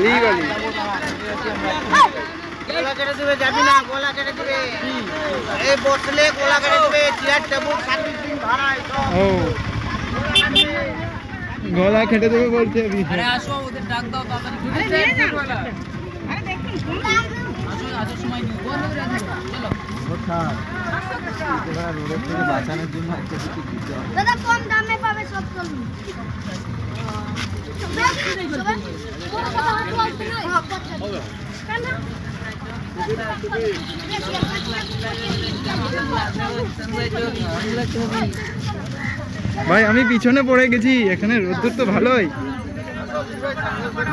বালি বালি গোলা কেটে দিবে, যাবি না, গোলা কেটে দিবে। এই বসলে গোলা কেটে দিবে, চেয়ার টেবিল সার্ভিস ভাড়া ও গলা কেটে দেবে বলছে। আরে আসো, ওদের ডাক দাও তাড়াতাড়ি। আরে দেখুন আসো, আসো, সময় দিও, বন্ধ করে দিও। চলো রোডের থেকে বাঁচানোর জন্য একটা কিছু দিতে হবে। দাদা কম দামে পাবে সব চলুন। ভাই আমি পিছনে পড়ে গেছি, এখানে রোদ্দুর তো ভালোই,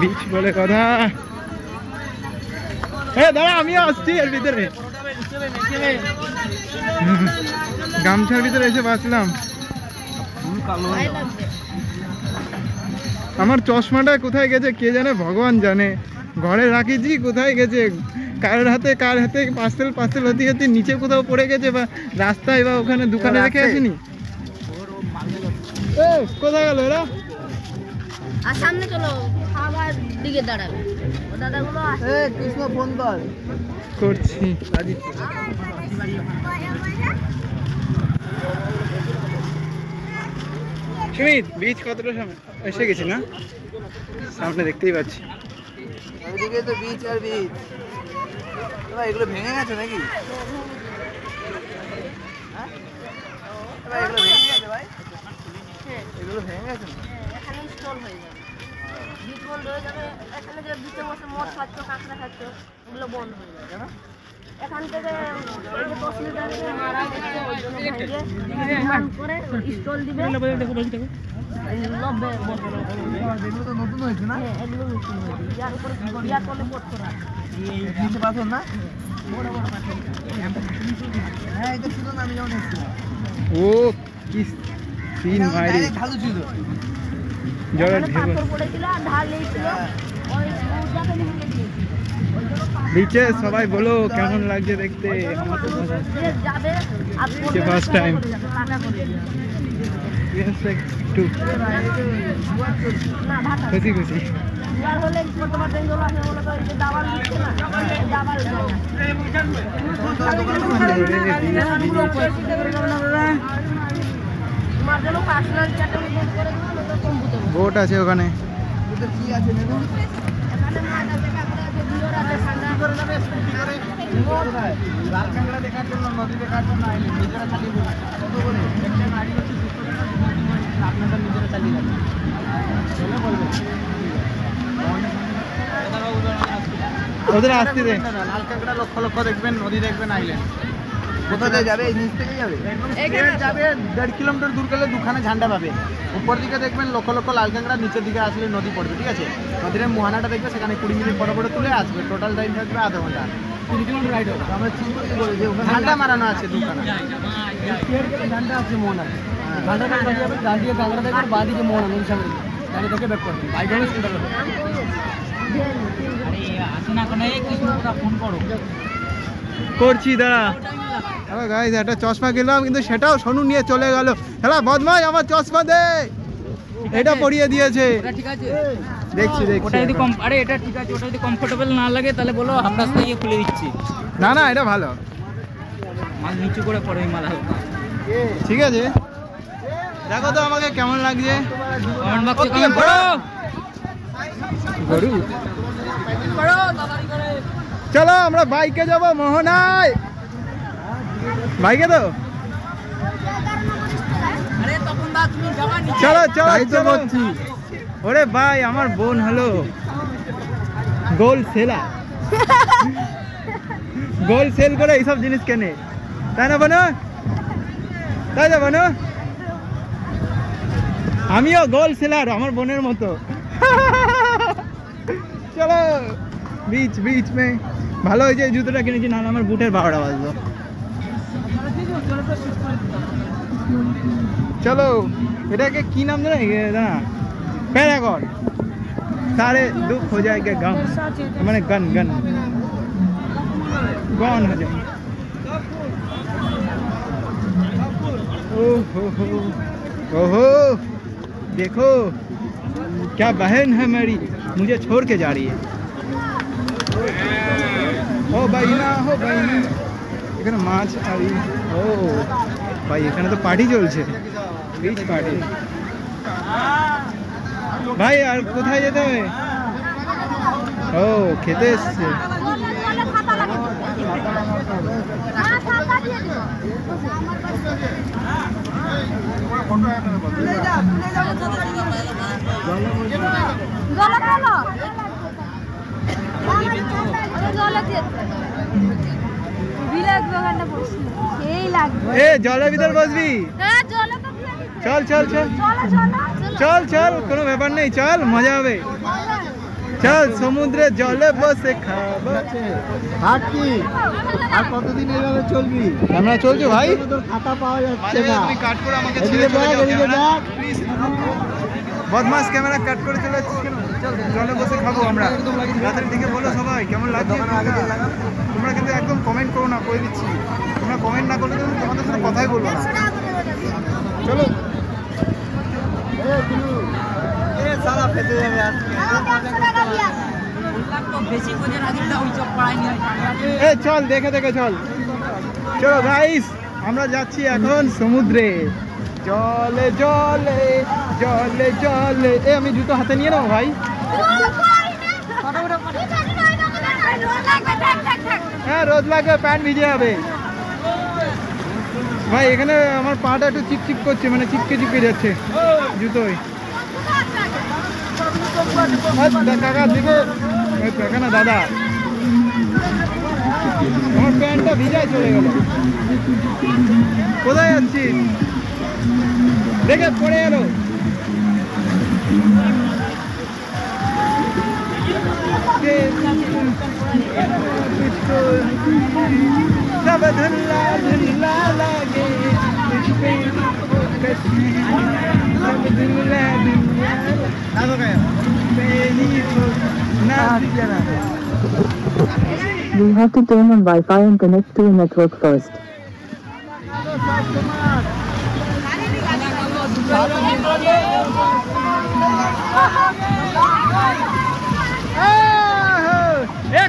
বিচ বলে কথা। হ্যাঁ দাঁড়া, আমিও আসছি এর ভিতরে, গামছার ভিতরে এসে বাঁচলাম। আমার চশমাটা কোথায় গেছে কে জানে, ভগবান জানে। ঘরে রাখিছি, কোথায় গেছে, কার হাতে পার্সেল হতে হতে নিচে কোথাও পড়ে গেছে, বা রাস্তায় বা ওখানে দোকানে রেখে আসিনি। কোথায় গেল এরা? আর সামনে চলো, খাবার দিকে দাঁড়াবে। ও দাদাগুলো আসে। কৃষ্ণ ফোন কর করছি। সুমিত বীজ কতটা সামনে এসে গেছি না, সামনে দেখতেই পাচ্ছি। ওইদিকে তো বিচ আর বিচ। এগুলো ভেঙে গেছে নাকি? এগুলো ভেঙে গেছে ভাই, এগুলো ভেঙে গেছে না? এখানে স্টল হয়ে যাবে, বিচ বন্ধ হয়ে যাবে। এখানে যে বিচে বসে মদ খাচ্ছ, কাঁকড়া খাচ্ছ, ওগুলো বন্ধ হয়ে যাবে। কেন? এখান থেকে ওই যে তহসিলদারকে মারা গেছে, ওই জন্য ভাইকে করে স্টল দিবে। এগুলো তো নতুন হয়েছে না? হ্যাঁ, এগুলো নতুন হয়েছে। ইয়ার উপরে ইয়ার তলে পড়তো না। এই নিচে পাথর না? বড় বড় পাথর। হ্যাঁ এটা ছিল না, আমি যখন এসেছিলাম। ও কি সিন ভাই রে, ঢালু ছিল। জলের এখানে ঢেউ পাথর পড়েছিল, ঢাল লেগেছিল, ওই উড়াতে নিয়ে গিয়েছে। ওই জন্য নিচে সবাই বলো কেমন লাগছে দেখতে। আমার তো মজা যে যাবে আর হচ্ছে ফার্স্ট টাইম, টাকা করে একটু না ভাতা খুশি খুশি। ইয়ার হলে তোমার বেঙ্গল আছে বলে তো এই যে দাবাল দিচ্ছে না, দাবাল তোমার জন্য পার্সোনাল চ্যাটে বুক করে দিবো, তো কম্পিউটার বোট আছে ওখানে। কি আছে নেবো? এখানে মাছ আছে, কাঁকড়া আছে, বিয়র আছে, ঠান্ডা করে যাবে স্কুটি করে। লাল কাঁকড়া দেখার জন্য, নদী দেখার জন্য আইলে নিজেরা চালিয়ে দেবে। কত করে? একটা গাড়ি হচ্ছে 200 টাকা, আপনারা নিজেরা চালিয়ে যাবেন। চলে বলবেন ওদের আসতে দে। লাল কাঁকড়া লক্ষ লক্ষ দেখবেন, নদী দেখবেন আইলেন। কোথায় যাবে? এই নিচ থেকে যাবে, এখানে যাবে 1.5 কিলোমিটার দূর গেলে দুখানে ঝান্ডা পাবে। উপর দিকে দেখবেন লক্ষ লক্ষ লাল কাঁকড়া, নিচের দিকে আসলে নদী পড়বে, ঠিক আছে? নদীর মোহানাটা দেখবে, সেখানে 20 মিনিট পরে পরে তুলে আসবে। টোটাল টাইম থাকবে আধা ঘন্টা। 3 কিলোমিটার রাইড হবে। আমরা চিন্তা করি যে ওখানে ঝান্ডা মারানো আছে দুখানা, ঝান্ডা আছে মোহনা। ঝান্ডাটা কাটিয়ে যাবে, ডান দিকে কাঁকড়া দেখবে, বাঁ দিকে মোহনা, নদীর সামনে গাড়ি থেকে ব্যাক করবে। বাইক হবে চিন্তা করবে। আরে আসো না কোন, এই কৃষ্ণটা ফোন করো। করছি দাঁড়া। হ্যালো গাইস, একটা চশমা কিনলাম কিন্তু সেটাও সোনু নিয়ে চলে গেল। হ্যালো বদমাই, আমার চশমা দে। এটা পরিয়ে দিয়েছে। ওটা ঠিক আছে, দেখছি ওটা যদি দেখছি। আরে এটা ঠিক আছে, ওটা যদি কমফোর্টেবল না লাগে তাহলে বলো, হাফ রাস্তা গিয়ে খুলে দিচ্ছি। না না, এটা ভালো, মাল নিচু করে পড়ে মাল হালকা। ঠিক আছে। দেখো তো আমাকে কেমন লাগছে। কমেন্ট বক্সে কমেন্ট করো। গরু চলো আমরা বাইকে যাব মোহনায়। বাইকে তো আরে তখন দা তুমি যাবা নি? চলো চলো চলো। ওরে ভাই, আমার বোন হলো গোল সেলা, গোল সেল করে এইসব জিনিস কেনে, তাই না বোনো? তাই না বোনো? আমিও গোল সেলার, আমার বোনের মতো। চলো বিচ বিচ মে। ভালো হয়েছে এই জুতোটা কিনেছি, নাহলে আমার বুটের 12টা বাজলো। চলো, এটাকে কি নাম জানো? না প্যারাগন। सारे दुख हो जाएगा गम, मैंने गन गन गॉन हो जाएंगे। ओहो देखो क्या बहन है मेरी, मुझे छोड़ के जा रही है। ও ভাই না হো ভাই না। এখানে মাছ আর ও ভাই এখানে তো পার্টি চলছে, বিচ পার্টি। ভাই আর কোথায় যেতে হবে? ও খেতে এসছে। এ জলের ভিতর বসবি? চল চল চল চল চল, কোনো ব্যাপার নেই, চল মজা হবে। চল সমুদ্রের জলে বসে খাবো। হাট কি আর কতদিন এইভাবে চলবি? আমরা চলছো ভাই। তোর খাতা পাওয়া যাচ্ছে না। তুমি কাট করে আমাকে ছেড়ে চলে যাও ক্যামেরা, প্লিজ। বদমাস ক্যামেরা কাট করে চলে যাচ্ছিস কেন? চল জলে বসে খাবো আমরা। রাতের দিকে বলো সবাই কেমন লাগছে। তোমরা কিন্তু একদম কমেন্ট করো না, কই দিচ্ছি। তোমরা কমেন্ট না করলে কিন্তু তোমাদের সাথে কথাই বলবো না। চলো সারা ফেটে যাবে আজকে। বেশি বোঝেন আগে ওই চপ পাড়াই নিয়ে এ চল দেখে দেখে চল। চলো গাইস, আমরা যাচ্ছি এখন সমুদ্রে। জলে জলে জলে জলে। এ আমি জুতো হাতে নিয়ে নাও ভাই। হ্যাঁ রোদ লাগবে, প্যান্ট ভিজে যাবে ভাই। এখানে আমার পাটা একটু চিপচিপ করছে, মানে চিপকে চিপকে যাচ্ছে জুতোয়। কাকা দিকে কাকা না দাদা, আমার প্যান্টটা ভিজায় চলে গেল। কোথায় যাচ্ছিস? দেখে পড়ে এলো। सब धुल्ला धुल्ला लागे, सब धुल्ला धुल्ला। You have to turn on Wi-Fi and connect to a network first.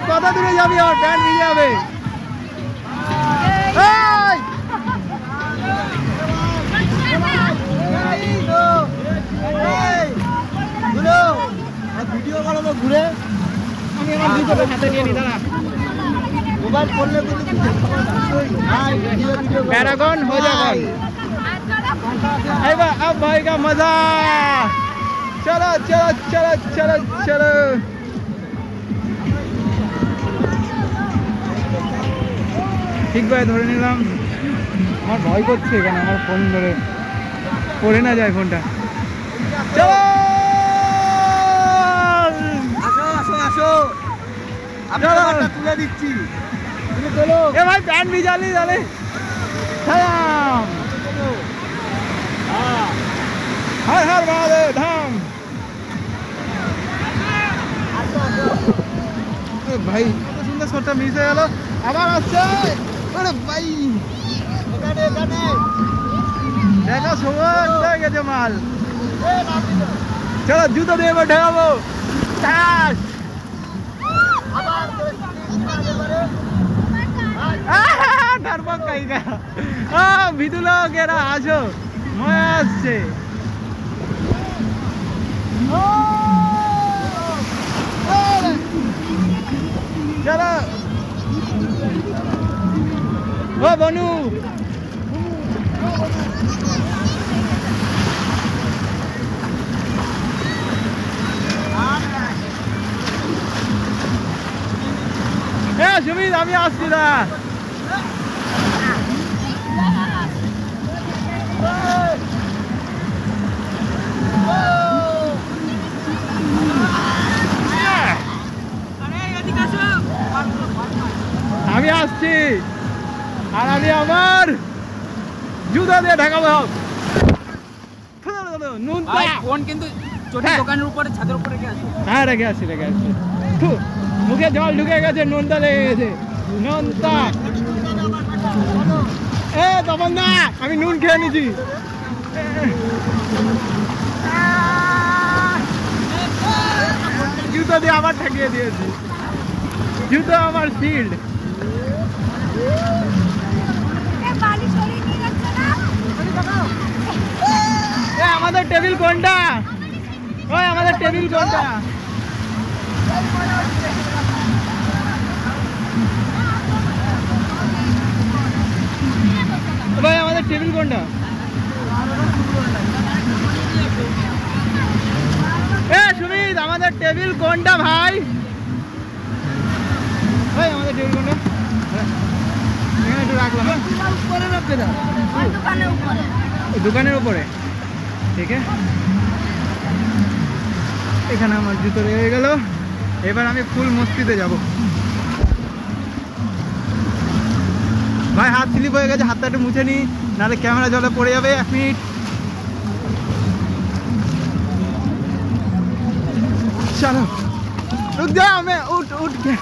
কত দূরে যাবি? আমার প্যান্ট ভিজে যাবে। ভিডিও বানাবো ঘুরে। আমি আমার জুতোটা হাতে নিয়ে নি, দাঁড়া। মোবাইল করলে पैरागॉन हो जाएगा। अब भाई का मजा। चलो चलो चलो चलो चलो। ঠিক ভাই ধরে নিলাম। আমার ভয় করছে এখানে, আমার ফোন ধরে পড়ে না যায় ফোনটা। চলো আসো আসো আসো, আমি তোমারটা তুলে দিচ্ছি। তুমি চলো। এ ভাই প্যান্ট ভিজালি জানে। সালাম হর হর মহাদেব ধাম। ভাই কত সুন্দর শটটা মিস হয়ে গেল। আবার আসছে। আরে ভাই এখানে এখানে দেখা সময় কোথায় গেছে মাল। চলো জুতো দিয়ে এবার ঢেকাবো। ধর্মক কাইগা ভিদুলো গেরা আসো, মজা আসছে। চলো ও বনু। সুমিত আমি আসছি না। আমি আসছি আর আমি আমার জুতা দিয়ে ঢাকাবো। নুন ফোন কিন্তু দোকানের উপরে ছাদের উপরে রেখে আসো। হ্যাঁ রেখে আসছি রেখে আসছি। মুখে জল ঢুকে গেছে, নোনতা লেগে গেছে। নোনতা এ তখন না, আমি নুন খেয়ে নিছি। জুতো দিয়ে আবার ঠেকিয়ে দিয়েছি। জুতো আমার শিল্ড। আমাদের টেবিল কোনটা? ওই আমাদের টেবিল কোনটা? ভাই আমাদের টেবিল কোনটা? এ সুমিত আমাদের টেবিল কোনটা ভাই? ভাই আমাদের টেবিল কোনটা? এখানে একটু রাখলাম। দোকানের উপরে ঠিক আছে। এখানে আমার জুতো রয়ে গেল। এবার আমি ফুল মস্তিতে যাব। ভাই হাত স্লিপ হয়ে গেছে, হাতটা একটু মুছে নি, নাহলে ক্যামেরা জলে পড়ে যাবে। 1 মিনিট। চলো रुक जा, मैं उठ के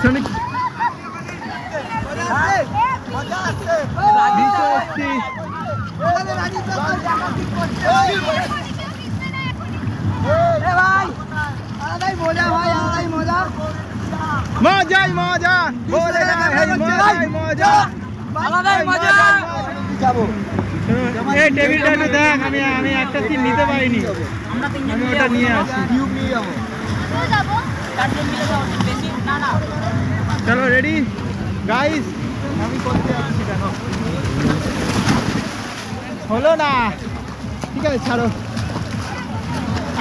Sonic মজাই মজা বলে মজা যাবো। এই টেবিলটা একটু দেখ, আমি একটা সিন নিতে পারিনি, আমি ওটা নিয়ে আসি। চলো রেডি গাইস, আমি করতে আসছি। দেখো হলো না, ঠিক আছে ছাড়ো।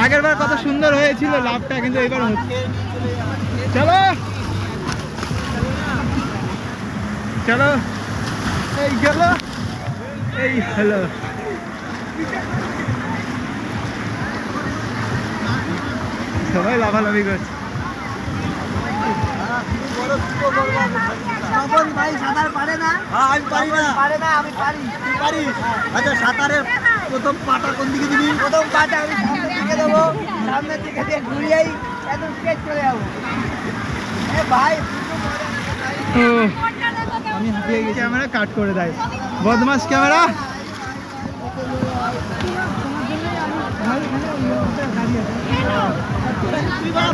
আগের বার কত সুন্দর হয়েছিল লাভটা, কিন্তু এবার হচ্ছে। চলো চলো, এই গেল, এই হ্যালো। সবাই লাভালাভি করছে। সাঁতার পারে না? আমি পারি না। পারে না, আমি পারি। তুই পারিস? আচ্ছা সাঁতারের প্রথম পাটা কোন দিকে দিবি? প্রথম পাটা আমি সামনের দিকে দেবো, সামনের দিকে দিয়ে ঘুরিয়েই একদম স্ট্রেট চলে যাবো। ভাই আমি হাতিয়ে গেছি, ক্যামেরা কাট করে দেয় বদমাস ক্যামেরা।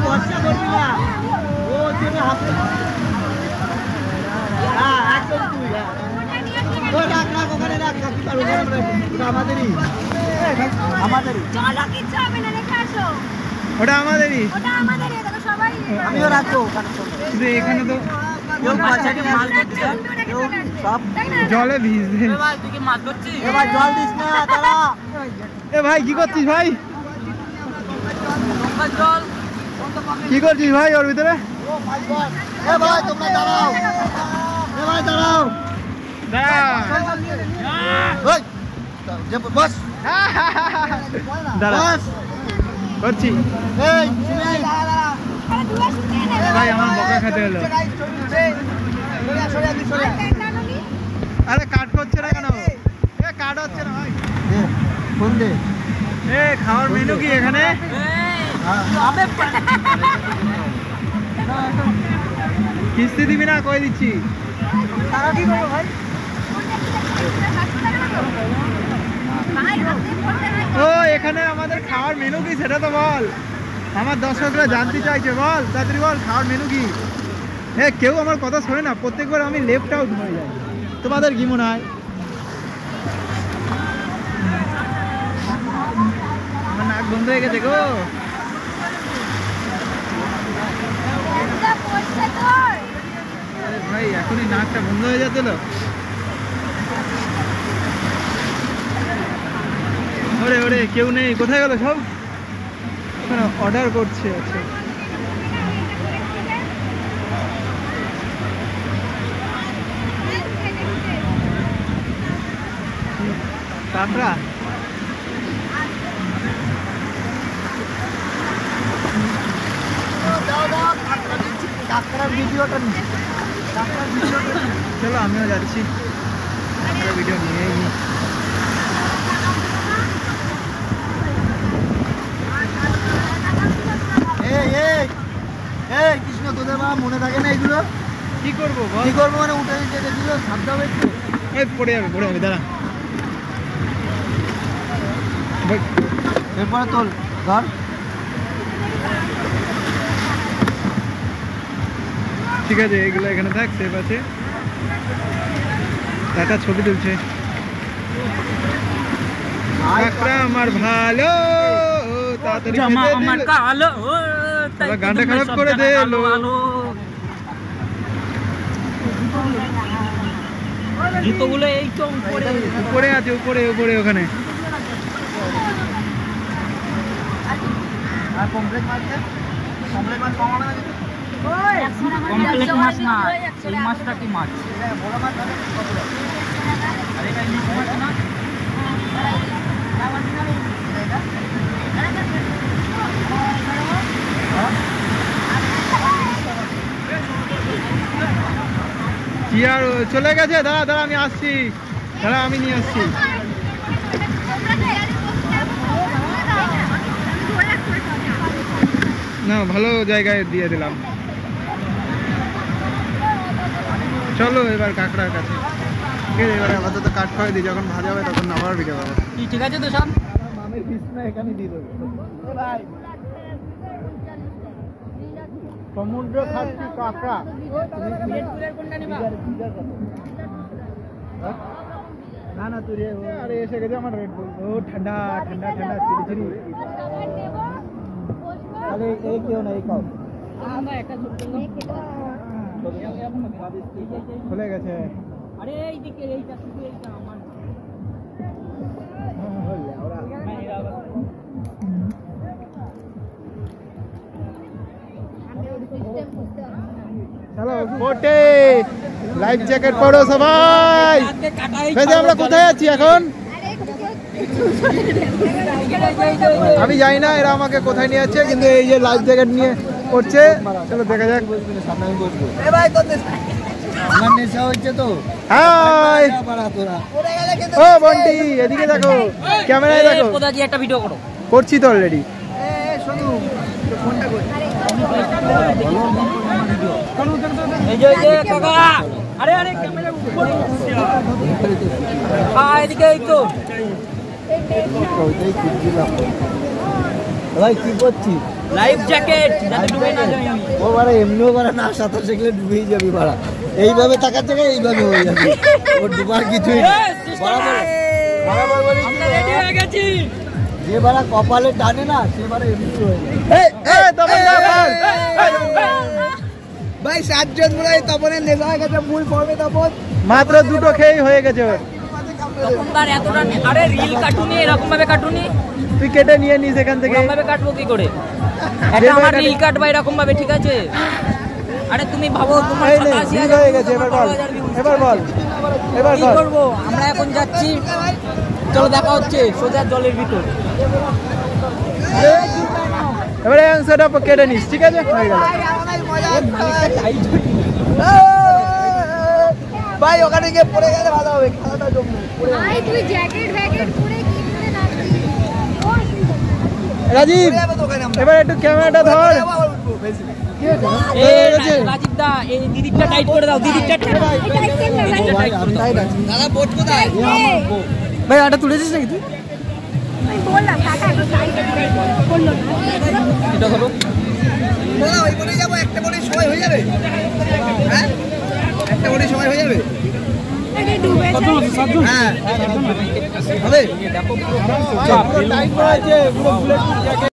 ভরসা করবি না, ও জন্য হাতে একদম তুই রাখ রাখ ওখানে রাখ, আমাদেরই আমাদেরই ওটা আমাদেরই, আমিও রাখবো। কিন্তু এখানে তো সব জলে ভিজবে। এবার জল দিস না তারা। এ ভাই কি করছিস ভাই? কি করছিস ভাই ওর ভিতরে? এ ভাই তোমরা দাঁড়াও, এ ভাই দাঁড়াও, বস দাঁড়া করছি। ভাই আমার বকা খেতে হলো। আরে কাট করছে না কেন? এ কাট হচ্ছে না ভাই। ফোন দে। এ খাওয়ার মেনু কি এখানে? কিস্তি দিবি না? কই দিচ্ছি। তারা কি করবো ভাই? ও এখানে আমাদের খাওয়ার মেনু কি সেটা তো বল, আমার দর্শকরা জানতে চাইছে। বল তাড়াতাড়ি বল, খাওয়ার মেনু কি? হ্যাঁ কেউ আমার কথা শোনে না, প্রত্যেকবার আমি লেফট আউট হয়ে যাই। তোমাদের কি মনে হয়? আমার নাক বন্ধ হয়ে গেছে গো। ভাই এখনই নাকটা বন্ধ হয়ে যাচ্ছিল। ওরে ওরে কেউ নেই, কোথায় গেল সব? অর্ডার করছে। আচ্ছা কাঁকড়া চলো আমিও যাচ্ছি, ভিডিও নিয়ে নিই। কৃষ্ণ তোদের মা মনে থাকে না এগুলো? কি করবো বল? কি করবো মানে উঠে যেগুলো সাবধান একটু। এই পড়ে যাবে দাঁড়া। এরপরে তোল ধর। ঠিক আছে, এগুলো এখানে থাক, সেফ আছে। টাটা ছবি তুলছে। কাকড়া আমার ভালো, তাড়াতাড়ি জামা খেতে আমার দিল। কালো, তাই এবার তো গানটা তুমি খারাপ সব করে জানা দে, ভালো লো। ভালো। জুতোগুলো এই তো উপরে। উপরে আছে, উপরে উপরে ওখানে। আর কমপ্লিট মাছ দে। কমপ্লিট মাছ কমাবে না কিছু? কমপ্লিট মাছ না, এই মাছটা কি মাছ? বড় মাছ ধরে কত দাম? আর এটা ইলিশ মাছ না? কি আর চলে গেছে? দাঁড়া দাঁড়া, আমি আসছি, দাঁড়া আমি নিয়ে আসছি। না, ভালো জায়গায় দিয়ে দিলাম। চলো এবার কাঁকড়ার কাছে। ঠিক আছে, এবারে আপাতত কাট করে দিই, যখন ভাজা হবে তখন আবার বিকে পাবো। কি ঠিক আছে তো সব? মামের বিছনা এখানে দিয়ে দেবে। ভাই সমুদ্র খাচ্ছি কাঁকড়া। না না তুই রে, আরে এসে গেছে আমার রেড বুল। ও ঠান্ডা ঠান্ডা ঠান্ডা চিরি চিরি। আরে এই কেউ না, এই খাও। খুলে গেছে। আরে এইদিকে এইটা শুধু এইটা আমার। চলো কোটে লাইফ জ্যাকেট পরো সবাই। ভেজে আমরা কোথায় আছি এখন? আমি জানি না এরা আমাকে কোথায় নিয়ে যাচ্ছে, কিন্তু এই যে লাইফ জ্যাকেট নিয়ে করছে। চলো দেখা যাক। সামনে আমি বসবো। এ ভাই তোর আমার নেশা হচ্ছে তো। হাই পাড়া তোরা। ও বন্টি, এদিকে দেখো, ক্যামেরায় দেখো। কোথা দিয়ে একটা ভিডিও করো। করছি তো অলরেডি। শোনো ফোনটা কই? এই যে কাকা, আরে আরে ক্যামেরা উপরে উঠছে। হ্যাঁ এদিকে এই তো। ওইটাই খুঁজছিলাম। ভাই কি করছিস? লাইফ জ্যাকেট যাতে ডুবে না যাই আমি। ও বাড়া এমনিও বাড়া না সাঁতার শিখলে ডুবেই যাবি বাড়া। এইভাবে তাকার জায়গায় এইভাবে হয়ে যাবে। ও ডুবার কিছুই না। বরাবর বলি আমরা রেডি হয়ে গেছি। যে বাড়া কপালে টানে না সে বাড়া এমনি হয়ে যায়। ভাই 7 জন বলে তপনের নেশা হয়ে গেছে ফুল ফর্মে তপন। মাত্র দুটো খেয়েই হয়ে গেছে ওর। তখনকার এতটা আরে রিল কাটুনি, এরকম ভাবে কাটুনি। তুই কেটে নিয়ে নিস এখান থেকে। এরকম ভাবে কাটবো কি করে? এটা আমার রিল কাটবা এরকম ভাবে, ঠিক আছে? আরে তুমি ভাবো তোমার এই নে, 87,000 view হয়ে গেছে। এবার বল, এবার বল, এবার কি বল। করবো? আমরা এখন যাচ্ছি, চলো দেখা হচ্ছে সোজা জলের ভিতর। এবারে অ্যান্সারটা কেটে নিস, ঠিক আছে? হয়ে গেল। ভাই ওখানে গিয়ে পড়ে গেলে ভালো হবে, খেলাটা জমবে। ভাই তুই জ্যাকেট ভ্যাকেট পরে কি করে নাচছিস? রাজীব, এবার একটু ক্যামেরাটা ধর। রাজীব দা এই দিদিটা টাইট করে দাও, দিদিটা দাদা বোট কোথায়? ভাই আটা তুলেছিস নাকি তুই? আমি বললাম টাকা বললো এটা করো। বলা ওই বলে যাবো, একটা বলে সময় হয়ে যাবে। হ্যাঁ একটা বলে সময় হয়ে যাবে। এটা ডুবে হ্যাঁ হবে। পুরো টাইট করা আছে, পুরো বুলেট